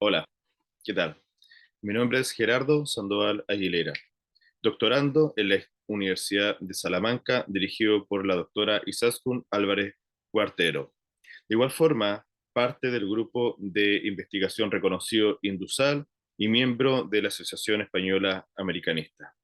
Hola, ¿qué tal? Mi nombre es Gerardo Sandoval Aguilera, doctorando en la Universidad de Salamanca, dirigido por la doctora Izaskun Álvarez Cuartero. De igual forma, parte del grupo de investigación reconocido Indusal y miembro de la Asociación Española Americanista.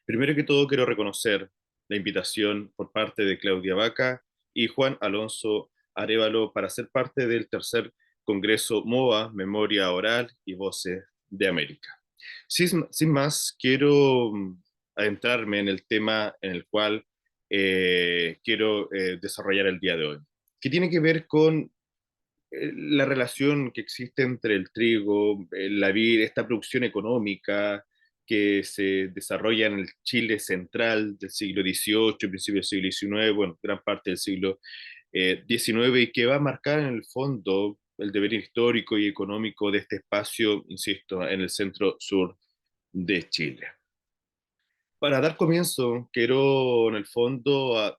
Primero que todo, quiero reconocer la invitación por parte de Claudia Vaca y Juan Alonso Arévalo para ser parte del tercer Congreso MOA, Memoria Oral y Voces de América. Sin más, quiero adentrarme en el tema en el cual quiero desarrollar el día de hoy, que tiene que ver con la relación que existe entre el trigo, la vid, esta producción económica que se desarrolla en el Chile central del siglo XVIII, principio del siglo XIX, bueno, gran parte del siglo XIX, y que va a marcar en el fondo el devenir histórico y económico de este espacio, insisto, en el centro sur de Chile. Para dar comienzo, quiero en el fondo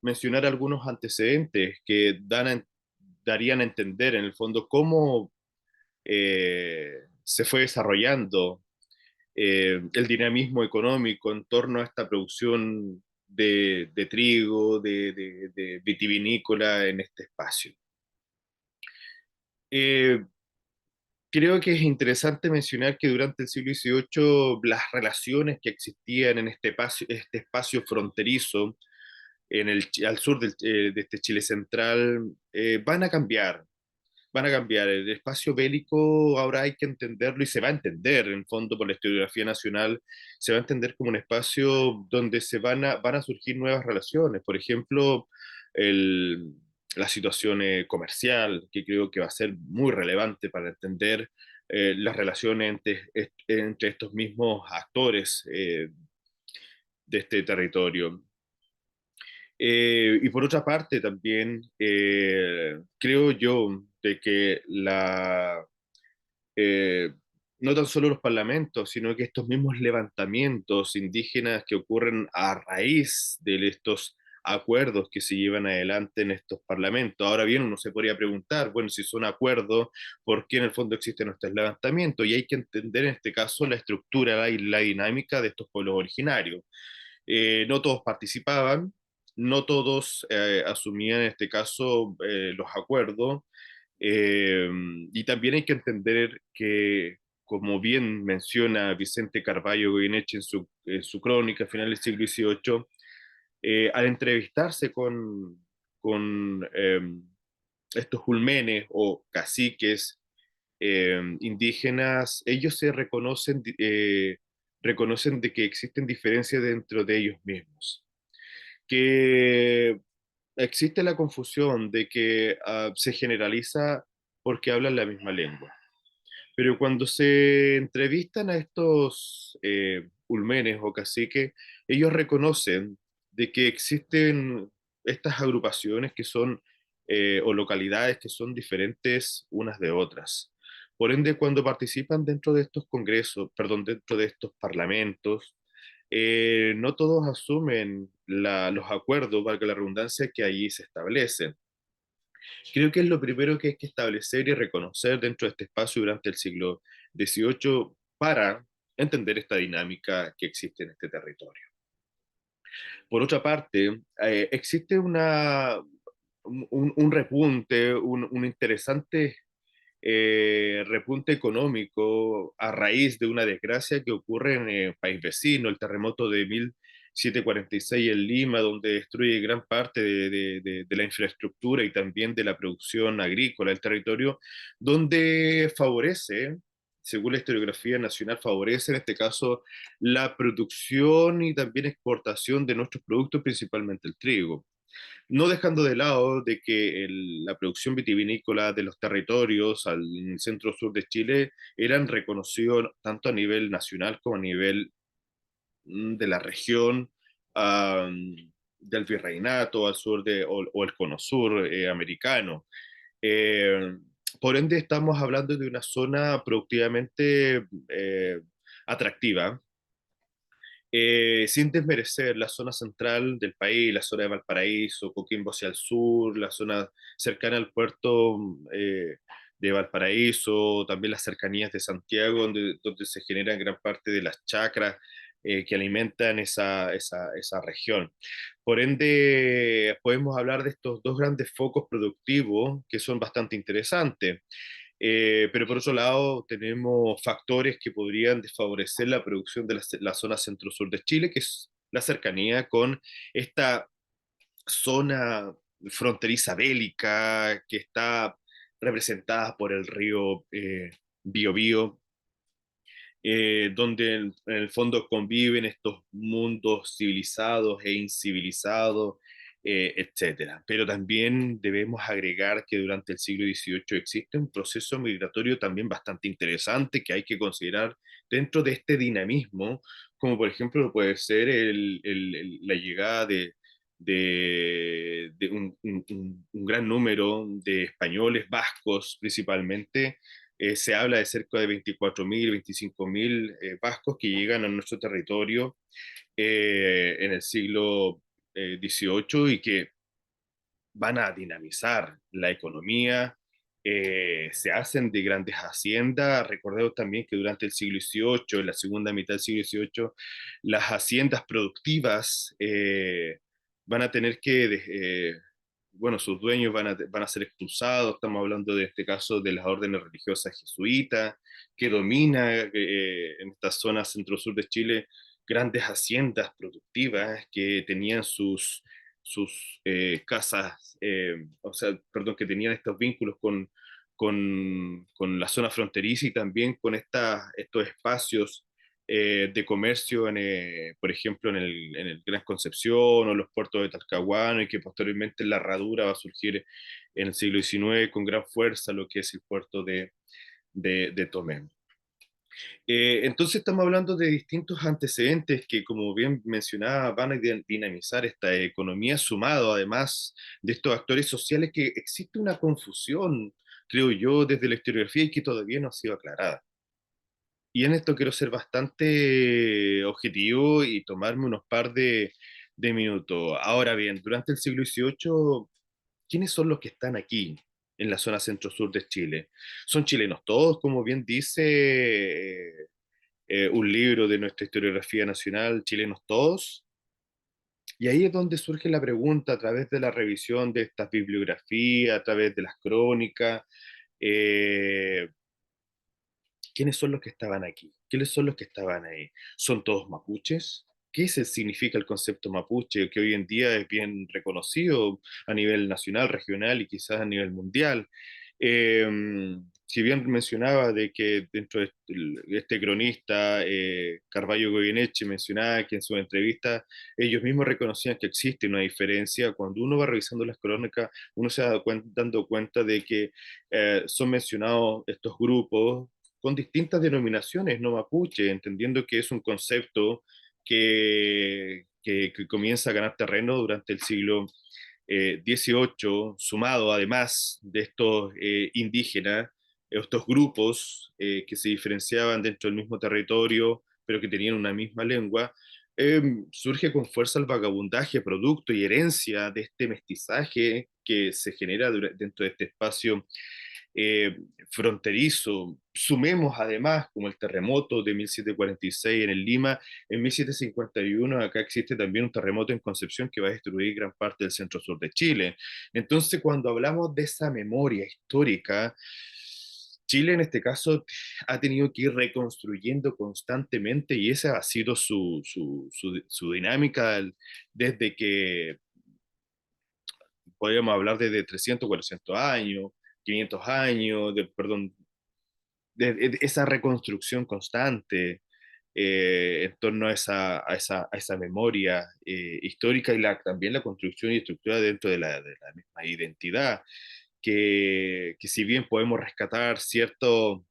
mencionar algunos antecedentes que darían a entender en el fondo cómo se fue desarrollando el dinamismo económico en torno a esta producción de trigo, de vitivinícola en este espacio. Eh, Creo que es interesante mencionar que durante el siglo XVIII las relaciones que existían en este espacio fronterizo al sur de este Chile central van a cambiar. El espacio bélico ahora hay que entenderlo y se va a entender, en fondo, por la historiografía nacional, se va a entender como un espacio donde van a surgir nuevas relaciones. Por ejemplo, el, la situación comercial, que creo que va a ser muy relevante para entender las relaciones entre estos mismos actores de este territorio. Y por otra parte, también creo yo de que eh, no tan solo los parlamentos, sino que estos mismos levantamientos indígenas que ocurren a raíz de estos acuerdos que se llevan adelante en estos parlamentos. Ahora bien, uno se podría preguntar, bueno, si son acuerdos, ¿por qué en el fondo existen estos levantamientos? Y hay que entender en este caso la estructura, la dinámica de estos pueblos originarios. No todos participaban, no todos asumían en este caso los acuerdos, eh, y también hay que entender que, como bien menciona Vicente Carballo Goyeneche en su crónica a finales del siglo XVIII, al entrevistarse con estos julmenes o caciques indígenas, ellos se reconocen de que existen diferencias dentro de ellos mismos, que existe la confusión de que se generaliza porque hablan la misma lengua. Pero cuando se entrevistan a estos ulmenes o caciques, ellos reconocen de que existen estas agrupaciones que son, o localidades que son diferentes unas de otras. Por ende, cuando participan dentro de estos congresos, perdón, dentro de estos parlamentos, no todos asumen los acuerdos, valga la redundancia, que allí se establecen. Creo que es lo primero que hay que establecer y reconocer dentro de este espacio durante el siglo XVIII para entender esta dinámica que existe en este territorio. Por otra parte, existe un repunte, un interesante repunte económico a raíz de una desgracia que ocurre en el país vecino, el terremoto de 1746 en Lima, donde destruye gran parte de la infraestructura y también de la producción agrícola del territorio, donde favorece, según la historiografía nacional, favorece en este caso la producción y también exportación de nuestros productos, principalmente el trigo, no dejando de lado de que la producción vitivinícola de los territorios al centro sur de Chile eran reconocidos tanto a nivel nacional como a nivel de la región, del virreinato al sur o el cono sur americano. Eh, por ende, estamos hablando de una zona productivamente atractiva, sin desmerecer la zona central del país, la zona de Valparaíso, Coquimbo hacia el sur, la zona cercana al puerto de Valparaíso, también las cercanías de Santiago, donde se generan gran parte de las chacras que alimentan esa región. Por ende, podemos hablar de estos dos grandes focos productivos que son bastante interesantes. Pero por otro lado, tenemos factores que podrían desfavorecer la producción de la zona centro-sur de Chile, que es la cercanía con esta zona fronteriza bélica que está representada por el río Biobío, donde en el fondo conviven estos mundos civilizados e incivilizados, etcétera. Pero también debemos agregar que durante el siglo XVIII existe un proceso migratorio también bastante interesante que hay que considerar dentro de este dinamismo, como por ejemplo puede ser la llegada de un gran número de españoles vascos principalmente. Se habla de cerca de 24.000, 25.000 vascos que llegan a nuestro territorio en el siglo XVIII y que van a dinamizar la economía, se hacen de grandes haciendas. Recordemos también que durante el siglo XVIII, en la segunda mitad del siglo XVIII, las haciendas productivas van a tener bueno, sus dueños van a ser expulsados. Estamos hablando de este caso de las órdenes religiosas jesuitas, que domina en esta zona centro-sur de Chile grandes haciendas productivas que tenían sus casas, o sea, perdón, que tenían estos vínculos con la zona fronteriza y también con estos espacios de comercio, por ejemplo, en el Gran Concepción o los puertos de Talcahuano, y que posteriormente en la Herradura va a surgir en el siglo XIX con gran fuerza lo que es el puerto de Tomé. Entonces estamos hablando de distintos antecedentes que, como bien mencionaba, van a dinamizar esta economía, sumado además de estos actores sociales que existe una confusión, creo yo, desde la historiografía y que todavía no ha sido aclarada. Y en esto quiero ser bastante objetivo y tomarme unos par de minutos. Ahora bien, durante el siglo XVIII, ¿quiénes son los que están aquí en la zona centro-sur de Chile? ¿Son chilenos todos, como bien dice un libro de nuestra historiografía nacional, Chilenos todos? Y ahí es donde surge la pregunta a través de la revisión de estas bibliografías, a través de las crónicas, eh, ¿quiénes son los que estaban aquí? ¿Quiénes son los que estaban ahí? ¿Son todos mapuches? Significa el concepto mapuche, que hoy en día es bien reconocido a nivel nacional, regional y quizás a nivel mundial? Eh, si bien mencionaba de que dentro de este cronista, Carballo Goyeneche, mencionaba que en su entrevista ellos mismos reconocían que existe una diferencia. Cuando uno va revisando las crónicas, uno se va dando cuenta de que son mencionados estos grupos con distintas denominaciones, no mapuche, entendiendo que es un concepto que comienza a ganar terreno durante el siglo XVIII, sumado además de estos indígenas, estos grupos que se diferenciaban dentro del mismo territorio, pero que tenían una misma lengua. Surge con fuerza el vagabundaje, producto y herencia de este mestizaje que se genera dentro de este espacio eh, fronterizo. Sumemos además, como el terremoto de 1746 en el Lima, en 1751 acá existe también un terremoto en Concepción que va a destruir gran parte del centro-sur de Chile. Entonces, cuando hablamos de esa memoria histórica, Chile en este caso ha tenido que ir reconstruyendo constantemente y esa ha sido su dinámica desde que podríamos hablar desde 300, 400 años, 500 años, perdón, de esa reconstrucción constante en torno a esa memoria histórica y también la construcción y estructura dentro de la misma identidad, que si bien podemos rescatar ciertos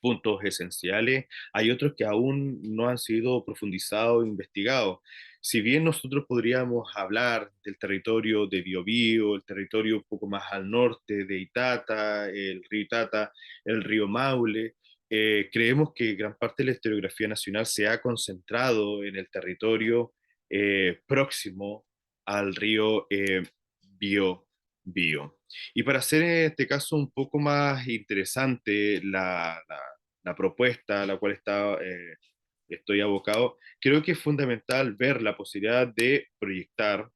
puntos esenciales, hay otros que aún no han sido profundizados e investigados. Si bien nosotros podríamos hablar del territorio de Biobío, el territorio un poco más al norte de Itata, el río Itata, el río Maule, creemos que gran parte de la historiografía nacional se ha concentrado en el territorio próximo al río Biobío. Y para hacer en este caso un poco más interesante la propuesta a la cual estoy abocado, creo que es fundamental ver la posibilidad de proyectar.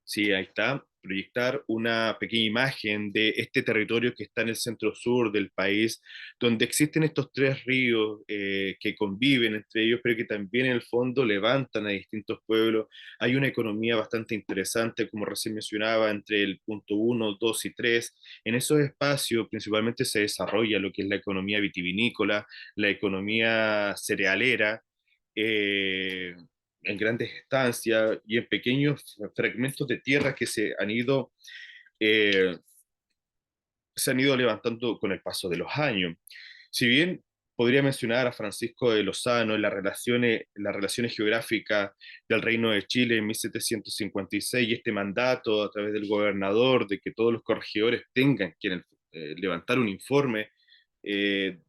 Sí, ahí está. Proyectar una pequeña imagen de este territorio que está en el centro sur del país, donde existen estos tres ríos que conviven entre ellos, pero que también en el fondo levantan a distintos pueblos. Hay una economía bastante interesante, como recién mencionaba, entre el punto uno, 2 y 3. En esos espacios principalmente se desarrolla lo que es la economía vitivinícola, la economía cerealera. eh, en grandes estancias y en pequeños fragmentos de tierra que eh, se han ido levantando con el paso de los años. Si bien podría mencionar a Francisco de Lozano en las relaciones geográficas del Reino de Chile en 1756 y este mandato a través del gobernador de que todos los corregidores tengan que levantar un informe de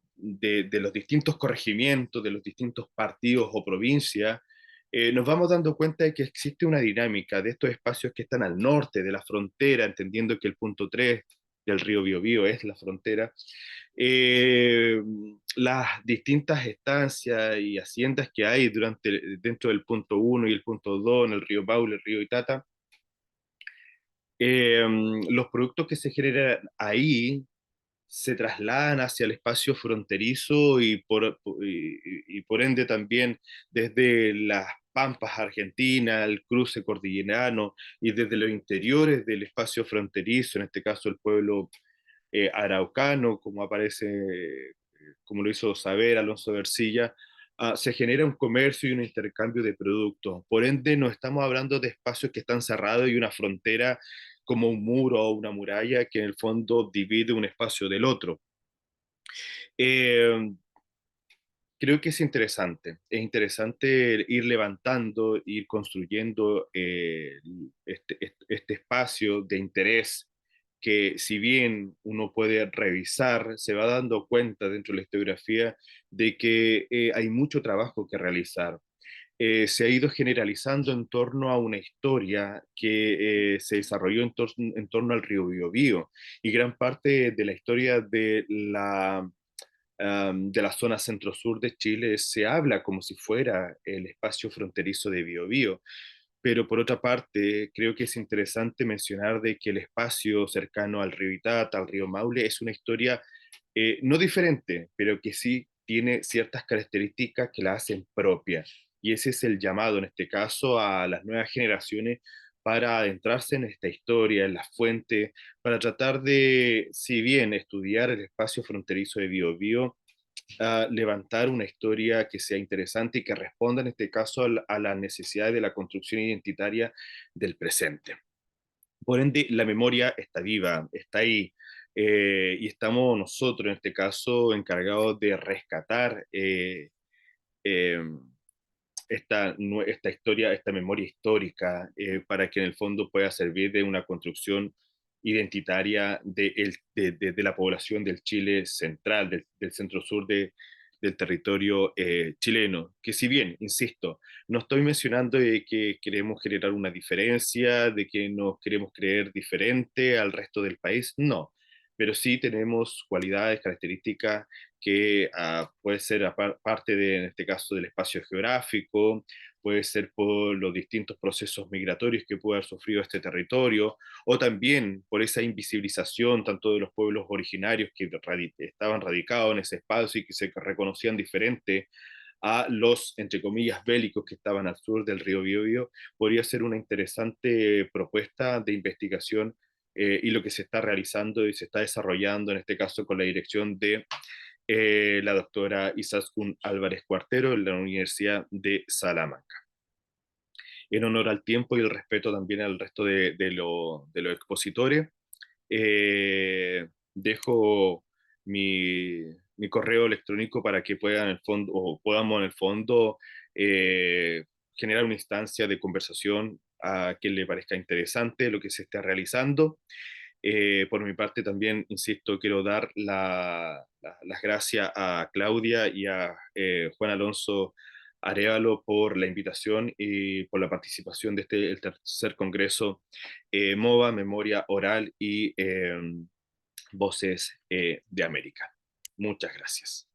los distintos corregimientos, de los distintos partidos o provincias, nos vamos dando cuenta de que existe una dinámica de estos espacios que están al norte de la frontera, entendiendo que el punto 3 del río Biobío es la frontera. eh, las distintas estancias y haciendas que hay dentro del punto uno y el punto 2 en el río Baule, el río Itata, eh, los productos que se generan ahí se trasladan hacia el espacio fronterizo y por ende también desde las Pampas Argentina, el cruce cordillerano y desde los interiores del espacio fronterizo, en este caso el pueblo araucano, como aparece, como lo hizo saber Alonso de Ercilla, se genera un comercio y un intercambio de productos. Por ende, no estamos hablando de espacios que están cerrados y una frontera como un muro o una muralla que en el fondo divide un espacio del otro. Eh, Creo que es interesante ir levantando, ir construyendo este espacio de interés que si bien uno puede revisar, se va dando cuenta dentro de la historiografía de que hay mucho trabajo que realizar. Se ha ido generalizando en torno a una historia que se desarrolló en torno al río Biobío y gran parte de la historia de la zona centro-sur de Chile se habla como si fuera el espacio fronterizo de Biobío. Pero por otra parte, creo que es interesante mencionar de que el espacio cercano al río Itata, al río Maule, es una historia no diferente, pero que sí tiene ciertas características que la hacen propia. Y ese es el llamado en este caso a las nuevas generaciones para adentrarse en esta historia, en la fuente, para tratar de, si bien estudiar el espacio fronterizo de Biobío, levantar una historia que sea interesante y que responda en este caso a las necesidades de la construcción identitaria del presente. Por ende, la memoria está viva, está ahí, y estamos nosotros en este caso encargados de rescatar eh, esta historia, esta memoria histórica, para que en el fondo pueda servir de una construcción identitaria de la población del Chile central, del centro sur del territorio chileno. Que si bien, insisto, no estoy mencionando de que queremos generar una diferencia, de que nos queremos creer diferente al resto del país, no, pero sí tenemos cualidades, características que puede ser parte de, en este caso, del espacio geográfico, puede ser por los distintos procesos migratorios que puede haber sufrido este territorio, o también por esa invisibilización tanto de los pueblos originarios que estaban radicados en ese espacio y que se reconocían diferente a los, entre comillas, bélicos que estaban al sur del río Biobío, podría ser una interesante propuesta de investigación y lo que se está realizando y se está desarrollando, en este caso con la dirección de la doctora Izaskun Álvarez Cuartero de la Universidad de Salamanca. En honor al tiempo y el respeto también al resto de los expositores, dejo mi correo electrónico para que puedan en el fondo, o podamos en el fondo generar una instancia de conversación a quien le parezca interesante lo que se está realizando. Por mi parte también, insisto, quiero dar las gracias a Claudia y a Juan Alonso Arévalo por la invitación y por la participación de el tercer Congreso MOVA, Memoria Oral y Voces de América. Muchas gracias.